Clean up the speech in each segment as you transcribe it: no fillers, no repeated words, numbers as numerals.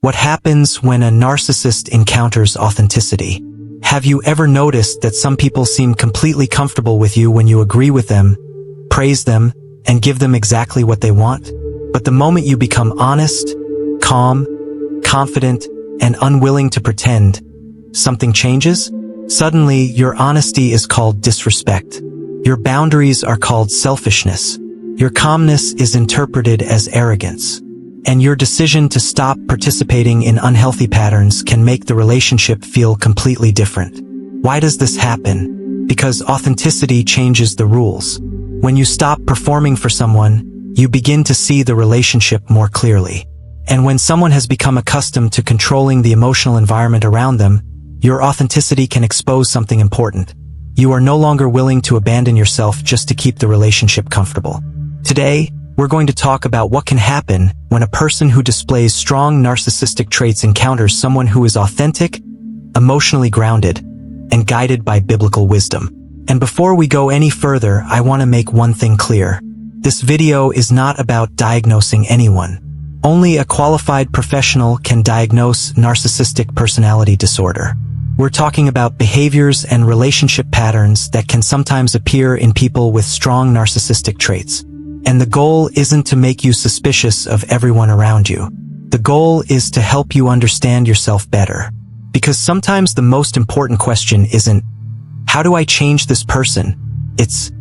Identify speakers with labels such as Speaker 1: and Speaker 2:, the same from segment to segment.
Speaker 1: What happens when a narcissist encounters authenticity? Have you ever noticed that some people seem completely comfortable with you when you agree with them, praise them, and give them exactly what they want? But the moment you become honest, calm, confident, and unwilling to pretend, something changes? Suddenly, your honesty is called disrespect. Your boundaries are called selfishness. Your calmness is interpreted as arrogance. And your decision to stop participating in unhealthy patterns can make the relationship feel completely different. Why does this happen? Because authenticity changes the rules. When you stop performing for someone, you begin to see the relationship more clearly. And when someone has become accustomed to controlling the emotional environment around them, your authenticity can expose something important. You are no longer willing to abandon yourself just to keep the relationship comfortable. Today, we're going to talk about what can happen when a person who displays strong narcissistic traits encounters someone who is authentic, emotionally grounded, and guided by biblical wisdom. And before we go any further, I want to make one thing clear. This video is not about diagnosing anyone. Only a qualified professional can diagnose narcissistic personality disorder. We're talking about behaviors and relationship patterns that can sometimes appear in people with strong narcissistic traits. And the goal isn't to make you suspicious of everyone around you. The goal is to help you understand yourself better. Because sometimes the most important question isn't, how do I change this person? It's,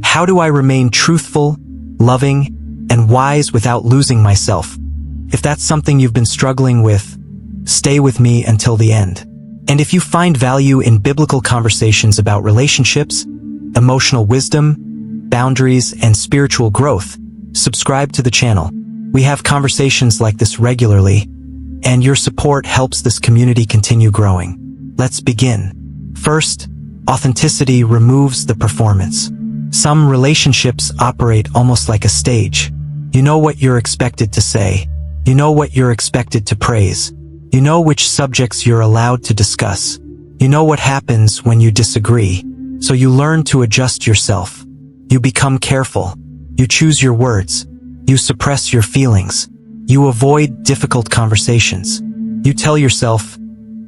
Speaker 1: how do I remain truthful, loving, and wise without losing myself? If that's something you've been struggling with, stay with me until the end. And if you find value in biblical conversations about relationships, emotional wisdom, boundaries, and spiritual growth, subscribe to the channel. We have conversations like this regularly, and your support helps this community continue growing. Let's begin. First, authenticity removes the performance. Some relationships operate almost like a stage. You know what you're expected to say. You know what you're expected to praise. You know which subjects you're allowed to discuss. You know what happens when you disagree. So you learn to adjust yourself. You become careful. You choose your words. You suppress your feelings. You avoid difficult conversations. You tell yourself,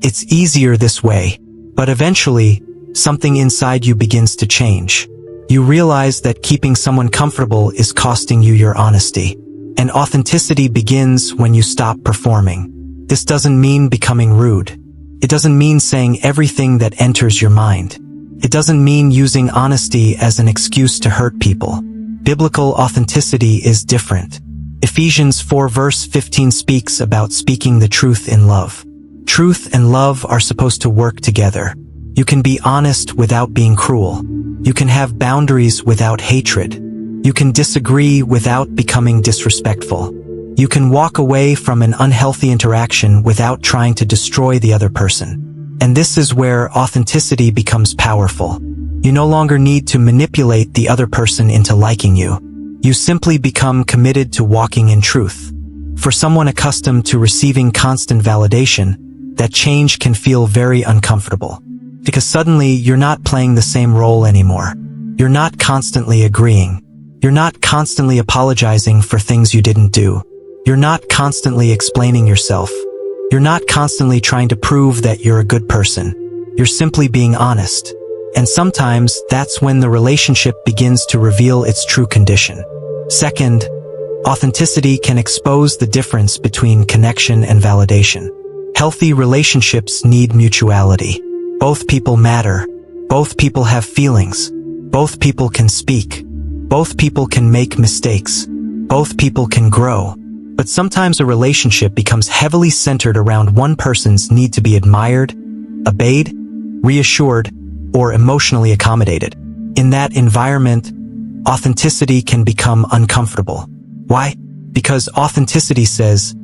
Speaker 1: it's easier this way. But eventually, something inside you begins to change. You realize that keeping someone comfortable is costing you your honesty. And authenticity begins when you stop performing. This doesn't mean becoming rude. It doesn't mean saying everything that enters your mind. It doesn't mean using honesty as an excuse to hurt people. Biblical authenticity is different. Ephesians 4 verse 15 speaks about speaking the truth in love. Truth and love are supposed to work together. You can be honest without being cruel. You can have boundaries without hatred. You can disagree without becoming disrespectful. You can walk away from an unhealthy interaction without trying to destroy the other person. And this is where authenticity becomes powerful. You no longer need to manipulate the other person into liking you. You simply become committed to walking in truth. For someone accustomed to receiving constant validation, that change can feel very uncomfortable. Because suddenly you're not playing the same role anymore. You're not constantly agreeing. You're not constantly apologizing for things you didn't do. You're not constantly explaining yourself. You're not constantly trying to prove that you're a good person. You're simply being honest. And sometimes that's when the relationship begins to reveal its true condition. Second, authenticity can expose the difference between connection and validation. Healthy relationships need mutuality. Both people matter. Both people have feelings. Both people can speak. Both people can make mistakes. Both people can grow. But sometimes a relationship becomes heavily centered around one person's need to be admired, obeyed, reassured, or emotionally accommodated. In that environment, authenticity can become uncomfortable. Why? Because authenticity says,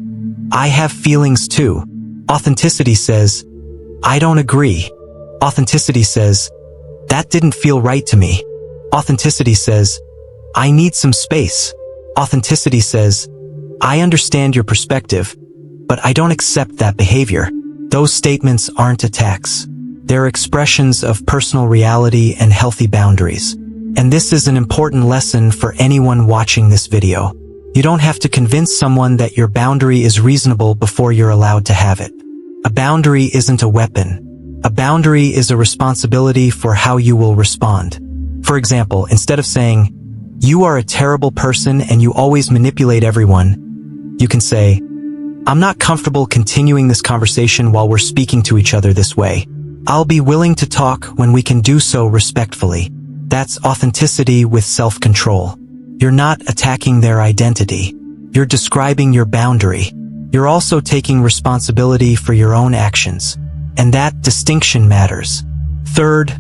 Speaker 1: I have feelings too. Authenticity says, I don't agree. Authenticity says, that didn't feel right to me. Authenticity says, I need some space. Authenticity says, I understand your perspective, but I don't accept that behavior. Those statements aren't attacks. They're expressions of personal reality and healthy boundaries. And this is an important lesson for anyone watching this video. You don't have to convince someone that your boundary is reasonable before you're allowed to have it. A boundary isn't a weapon. A boundary is a responsibility for how you will respond. For example, instead of saying, "You are a terrible person and you always manipulate everyone," you can say, "I'm not comfortable continuing this conversation while we're speaking to each other this way. I'll be willing to talk when we can do so respectfully." That's authenticity with self-control. You're not attacking their identity. You're describing your boundary. You're also taking responsibility for your own actions. And that distinction matters. Third,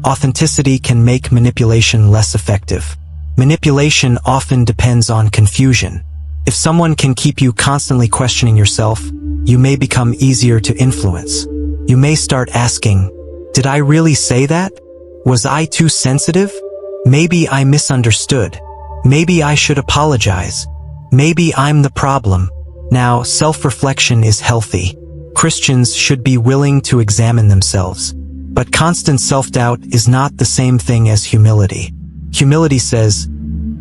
Speaker 1: authenticity can make manipulation less effective. Manipulation often depends on confusion. If someone can keep you constantly questioning yourself, you may become easier to influence. You may start asking, "Did I really say that? Was I too sensitive? Maybe I misunderstood. Maybe I should apologize. Maybe I'm the problem." Now, self-reflection is healthy. Christians should be willing to examine themselves. But constant self-doubt is not the same thing as humility. Humility says,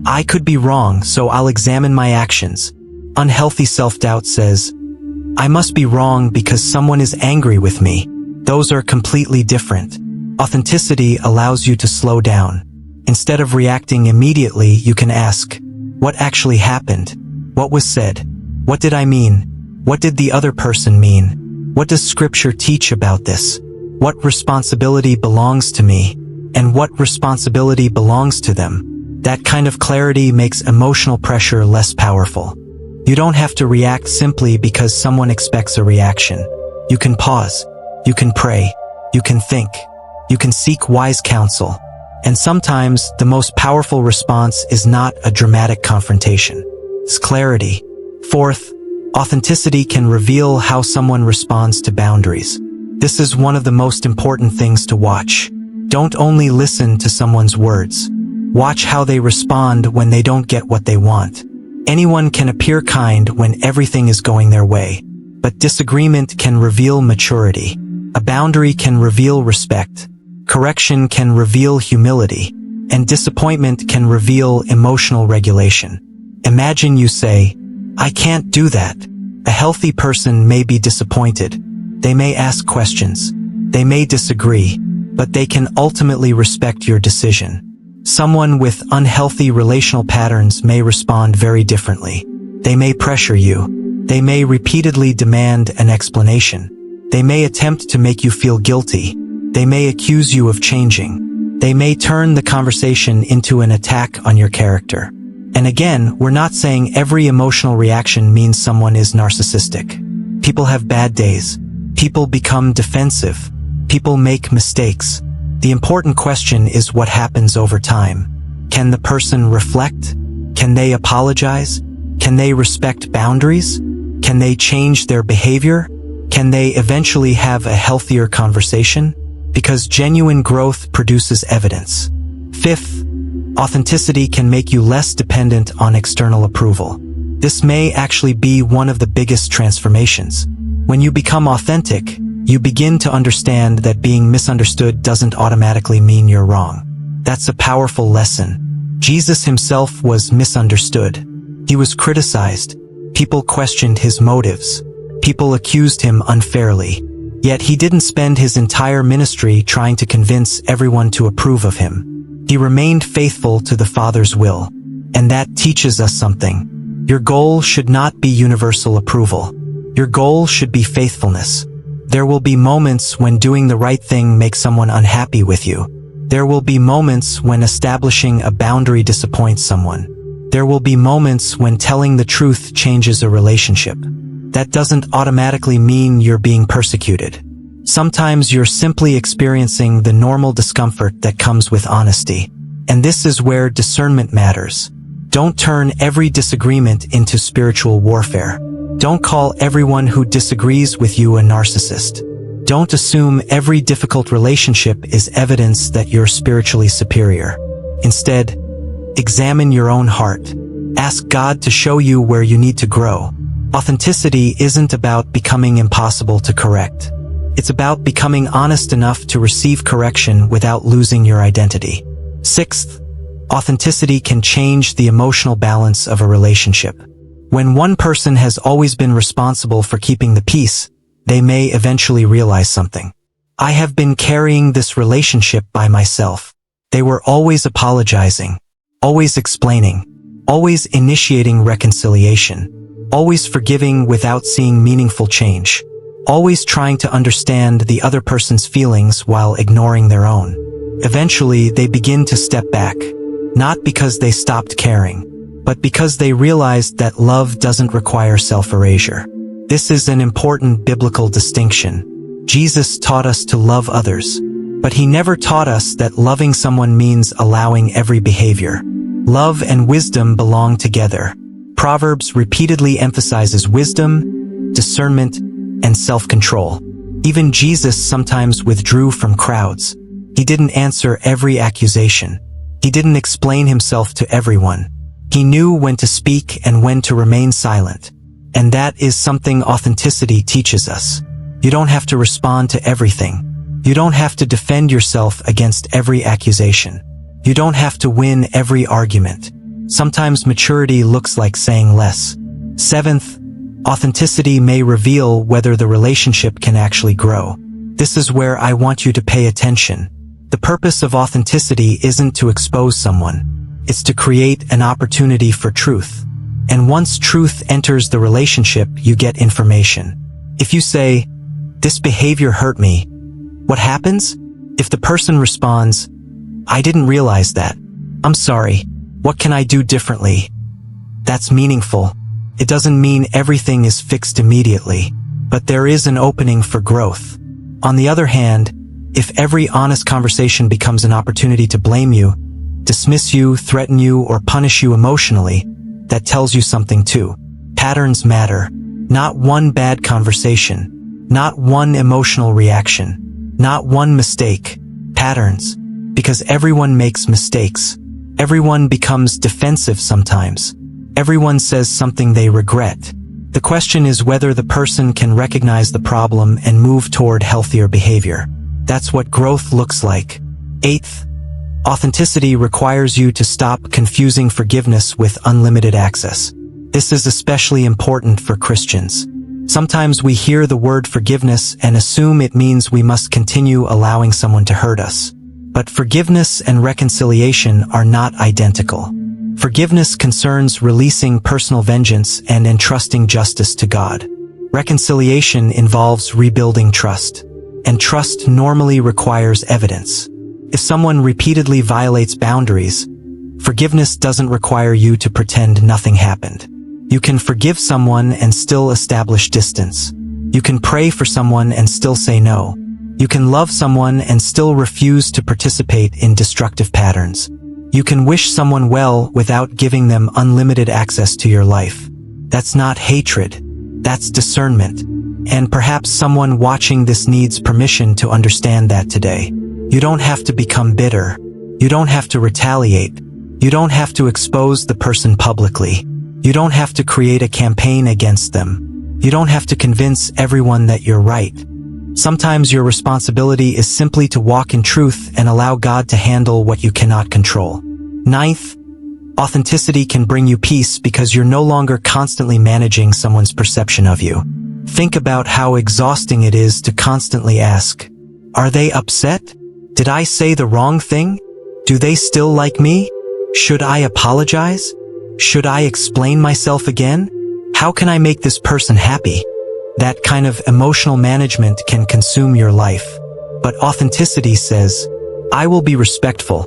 Speaker 1: "I could be wrong, so I'll examine my actions." Unhealthy self-doubt says, "I must be wrong because someone is angry with me." Those are completely different. Authenticity allows you to slow down. Instead of reacting immediately, you can ask, "What actually happened? What was said? What did I mean? What did the other person mean? What does Scripture teach about this? What responsibility belongs to me? And what responsibility belongs to them?" That kind of clarity makes emotional pressure less powerful. You don't have to react simply because someone expects a reaction. You can pause. You can pray. You can think. You can seek wise counsel. And sometimes the most powerful response is not a dramatic confrontation. It's clarity. Fourth, authenticity can reveal how someone responds to boundaries. This is one of the most important things to watch. Don't only listen to someone's words. Watch how they respond when they don't get what they want. Anyone can appear kind when everything is going their way, but disagreement can reveal maturity. A boundary can reveal respect. Correction can reveal humility, and disappointment can reveal emotional regulation. Imagine you say, "I can't do that." A healthy person may be disappointed. They may ask questions. They may disagree, but they can ultimately respect your decision. Someone with unhealthy relational patterns may respond very differently. They may pressure you. They may repeatedly demand an explanation. They may attempt to make you feel guilty. They may accuse you of changing. They may turn the conversation into an attack on your character. And again, we're not saying every emotional reaction means someone is narcissistic. People have bad days. People become defensive. People make mistakes. The important question is what happens over time. Can the person reflect? Can they apologize? Can they respect boundaries? Can they change their behavior? Can they eventually have a healthier conversation? Because genuine growth produces evidence. Fifth, authenticity can make you less dependent on external approval. This may actually be one of the biggest transformations. When you become authentic, you begin to understand that being misunderstood doesn't automatically mean you're wrong. That's a powerful lesson. Jesus himself was misunderstood. He was criticized. People questioned his motives. People accused him unfairly. Yet he didn't spend his entire ministry trying to convince everyone to approve of him. He remained faithful to the Father's will. And that teaches us something. Your goal should not be universal approval. Your goal should be faithfulness. There will be moments when doing the right thing makes someone unhappy with you. There will be moments when establishing a boundary disappoints someone. There will be moments when telling the truth changes a relationship. That doesn't automatically mean you're being persecuted. Sometimes you're simply experiencing the normal discomfort that comes with honesty. And this is where discernment matters. Don't turn every disagreement into spiritual warfare. Don't call everyone who disagrees with you a narcissist. Don't assume every difficult relationship is evidence that you're spiritually superior. Instead, examine your own heart. Ask God to show you where you need to grow. Authenticity isn't about becoming impossible to correct. It's about becoming honest enough to receive correction without losing your identity. Sixth, Authenticity can change the emotional balance of a relationship. When one person has always been responsible for keeping the peace, they may eventually realize something. I have been carrying this relationship by myself. They were always apologizing, always explaining, always initiating reconciliation, always forgiving without seeing meaningful change, always trying to understand the other person's feelings while ignoring their own. Eventually, they begin to step back, not because they stopped caring, but because they realized that love doesn't require self-erasure. This is an important biblical distinction. Jesus taught us to love others, but he never taught us that loving someone means allowing every behavior. Love and wisdom belong together. Proverbs repeatedly emphasizes wisdom, discernment, and self-control. Even Jesus sometimes withdrew from crowds. He didn't answer every accusation. He didn't explain himself to everyone. He knew when to speak and when to remain silent. And that is something authenticity teaches us. You don't have to respond to everything. You don't have to defend yourself against every accusation. You don't have to win every argument. Sometimes maturity looks like saying less. Seventh, authenticity may reveal whether the relationship can actually grow. This is where I want you to pay attention. The purpose of authenticity isn't to expose someone. It's to create an opportunity for truth. And once truth enters the relationship, you get information. If you say, "This behavior hurt me," what happens? If the person responds, "I didn't realize that. I'm sorry. What can I do differently?" That's meaningful. It doesn't mean everything is fixed immediately, but there is an opening for growth. On the other hand, if every honest conversation becomes an opportunity to blame you, dismiss you, threaten you, or punish you emotionally, that tells you something too. Patterns matter. Not one bad conversation. Not one emotional reaction. Not one mistake. Patterns. Because everyone makes mistakes. Everyone becomes defensive sometimes. Everyone says something they regret. The question is whether the person can recognize the problem and move toward healthier behavior. That's what growth looks like. Eighth, authenticity requires you to stop confusing forgiveness with unlimited access. This is especially important for Christians. Sometimes we hear the word forgiveness and assume it means we must continue allowing someone to hurt us. But forgiveness and reconciliation are not identical. Forgiveness concerns releasing personal vengeance and entrusting justice to God. Reconciliation involves rebuilding trust. And trust normally requires evidence. If someone repeatedly violates boundaries, forgiveness doesn't require you to pretend nothing happened. You can forgive someone and still establish distance. You can pray for someone and still say no. You can love someone and still refuse to participate in destructive patterns. You can wish someone well without giving them unlimited access to your life. That's not hatred. That's discernment. And perhaps someone watching this needs permission to understand that today. You don't have to become bitter. You don't have to retaliate. You don't have to expose the person publicly. You don't have to create a campaign against them. You don't have to convince everyone that you're right. Sometimes your responsibility is simply to walk in truth and allow God to handle what you cannot control. Ninth, authenticity can bring you peace because you're no longer constantly managing someone's perception of you. Think about how exhausting it is to constantly ask, "Are they upset? Did I say the wrong thing? Do they still like me? Should I apologize? Should I explain myself again? How can I make this person happy?" That kind of emotional management can consume your life. But authenticity says, "I will be respectful,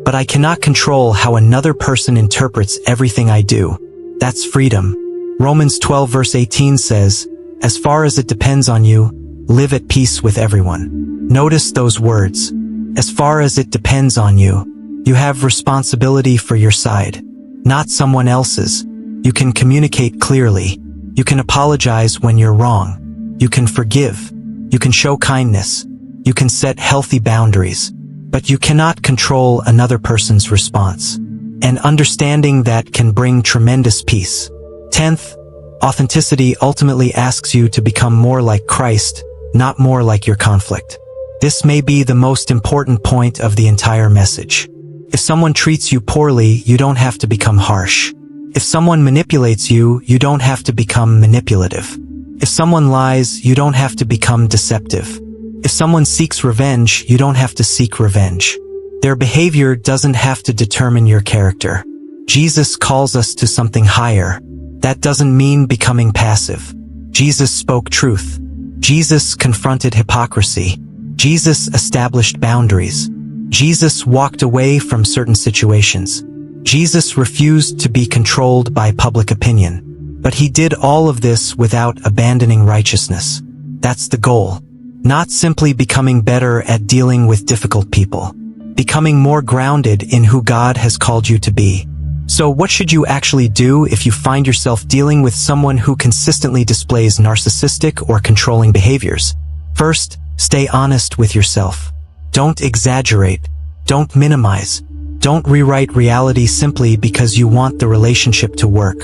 Speaker 1: but I cannot control how another person interprets everything I do." That's freedom. Romans 12 verse 18 says, "As far as it depends on you, live at peace with everyone." Notice those words. As far as it depends on you. You have responsibility for your side, not someone else's. You can communicate clearly. You can apologize when you're wrong. You can forgive. You can show kindness. You can set healthy boundaries. But you cannot control another person's response. And understanding that can bring tremendous peace. 10th, authenticity ultimately asks you to become more like Christ, not more like your conflict. This may be the most important point of the entire message. If someone treats you poorly, you don't have to become harsh. If someone manipulates you, you don't have to become manipulative. If someone lies, you don't have to become deceptive. If someone seeks revenge, you don't have to seek revenge. Their behavior doesn't have to determine your character. Jesus calls us to something higher. That doesn't mean becoming passive. Jesus spoke truth. Jesus confronted hypocrisy. Jesus established boundaries. Jesus walked away from certain situations. Jesus refused to be controlled by public opinion. But he did all of this without abandoning righteousness. That's the goal. Not simply becoming better at dealing with difficult people. Becoming more grounded in who God has called you to be. So what should you actually do if you find yourself dealing with someone who consistently displays narcissistic or controlling behaviors? First, stay honest with yourself. Don't exaggerate. Don't minimize. Don't rewrite reality simply because you want the relationship to work.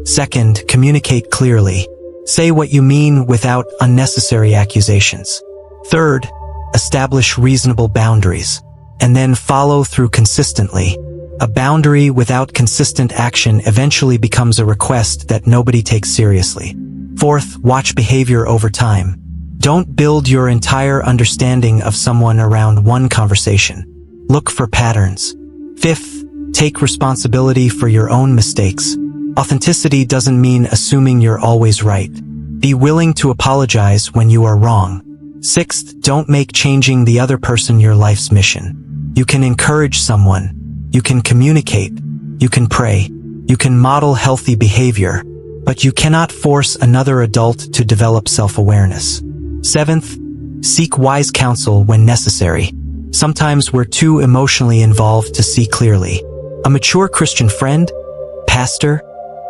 Speaker 1: Second, communicate clearly. Say what you mean without unnecessary accusations. Third, establish reasonable boundaries. And then follow through consistently. A boundary without consistent action eventually becomes a request that nobody takes seriously. Fourth, watch behavior over time. Don't build your entire understanding of someone around one conversation. Look for patterns. Fifth, take responsibility for your own mistakes. Authenticity doesn't mean assuming you're always right. Be willing to apologize when you are wrong. Sixth, don't make changing the other person your life's mission. You can encourage someone. You can communicate. You can pray. You can model healthy behavior. But you cannot force another adult to develop self-awareness. Seventh, seek wise counsel when necessary. Sometimes we're too emotionally involved to see clearly. A mature Christian friend, pastor,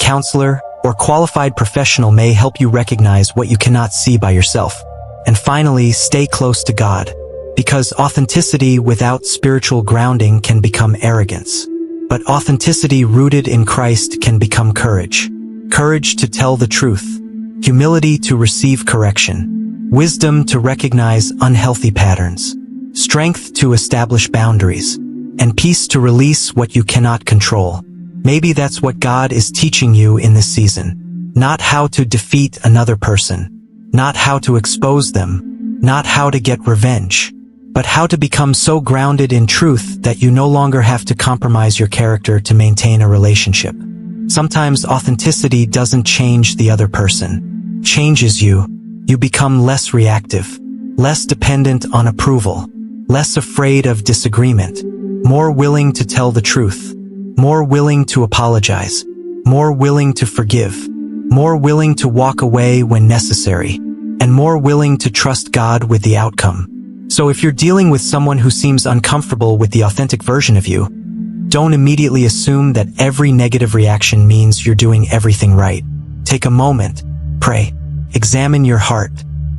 Speaker 1: counselor, or qualified professional may help you recognize what you cannot see by yourself. And finally, stay close to God. Because authenticity without spiritual grounding can become arrogance. But authenticity rooted in Christ can become courage. Courage to tell the truth. Humility to receive correction. Wisdom to recognize unhealthy patterns. Strength to establish boundaries. And peace to release what you cannot control. Maybe that's what God is teaching you in this season. Not how to defeat another person. Not how to expose them. Not how to get revenge. But how to become so grounded in truth that you no longer have to compromise your character to maintain a relationship. Sometimes authenticity doesn't change the other person. Changes you. You become less reactive. Less dependent on approval. Less afraid of disagreement. More willing to tell the truth. More willing to apologize. More willing to forgive. More willing to walk away when necessary. And more willing to trust God with the outcome. So if you're dealing with someone who seems uncomfortable with the authentic version of you, don't immediately assume that every negative reaction means you're doing everything right. Take a moment, pray, examine your heart,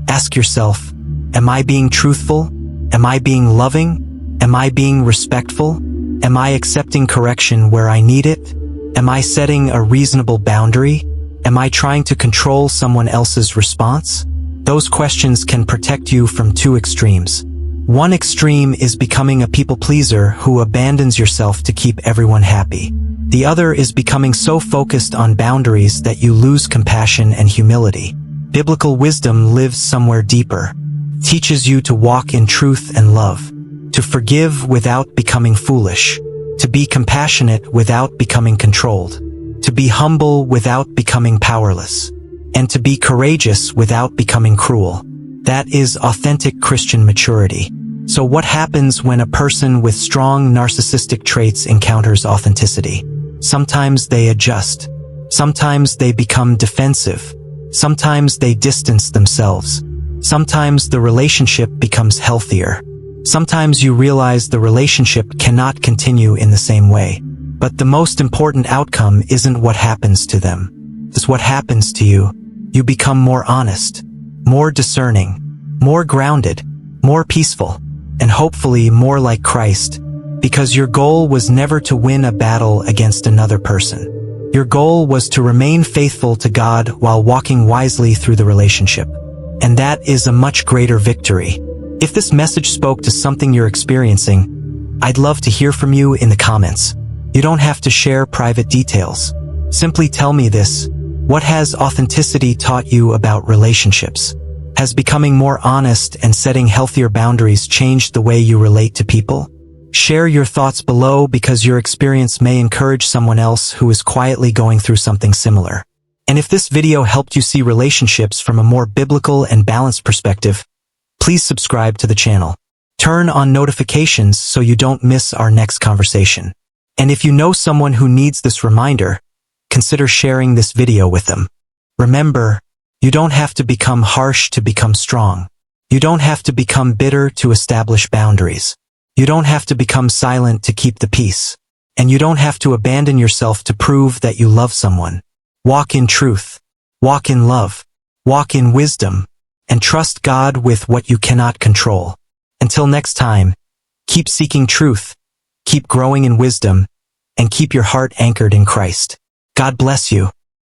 Speaker 1: ask yourself, am I being truthful? Am I being loving? Am I being respectful? Am I accepting correction where I need it? Am I setting a reasonable boundary? Am I trying to control someone else's response? Those questions can protect you from two extremes. One extreme is becoming a people pleaser who abandons yourself to keep everyone happy. The other is becoming so focused on boundaries that you lose compassion and humility. Biblical wisdom lives somewhere deeper. It teaches you to walk in truth and love, to forgive without becoming foolish, to be compassionate without becoming controlled, to be humble without becoming powerless, and to be courageous without becoming cruel. That is authentic Christian maturity. So what happens when a person with strong narcissistic traits encounters authenticity? Sometimes they adjust. Sometimes they become defensive. Sometimes they distance themselves. Sometimes the relationship becomes healthier. Sometimes you realize the relationship cannot continue in the same way. But the most important outcome isn't what happens to them. It's what happens to you. You become more honest, more discerning, more grounded, more peaceful, and hopefully more like Christ, because your goal was never to win a battle against another person. Your goal was to remain faithful to God while walking wisely through the relationship. And that is a much greater victory. If this message spoke to something you're experiencing, I'd love to hear from you in the comments. You don't have to share private details. Simply tell me this: what has authenticity taught you about relationships? Has becoming more honest and setting healthier boundaries changed the way you relate to people? Share your thoughts below, because your experience may encourage someone else who is quietly going through something similar. And if this video helped you see relationships from a more biblical and balanced perspective, please subscribe to the channel. Turn on notifications so you don't miss our next conversation. And if you know someone who needs this reminder, consider sharing this video with them. Remember, you don't have to become harsh to become strong. You don't have to become bitter to establish boundaries. You don't have to become silent to keep the peace. And you don't have to abandon yourself to prove that you love someone. Walk in truth. Walk in love. Walk in wisdom. And trust God with what you cannot control. Until next time, keep seeking truth, keep growing in wisdom, and keep your heart anchored in Christ. God bless you.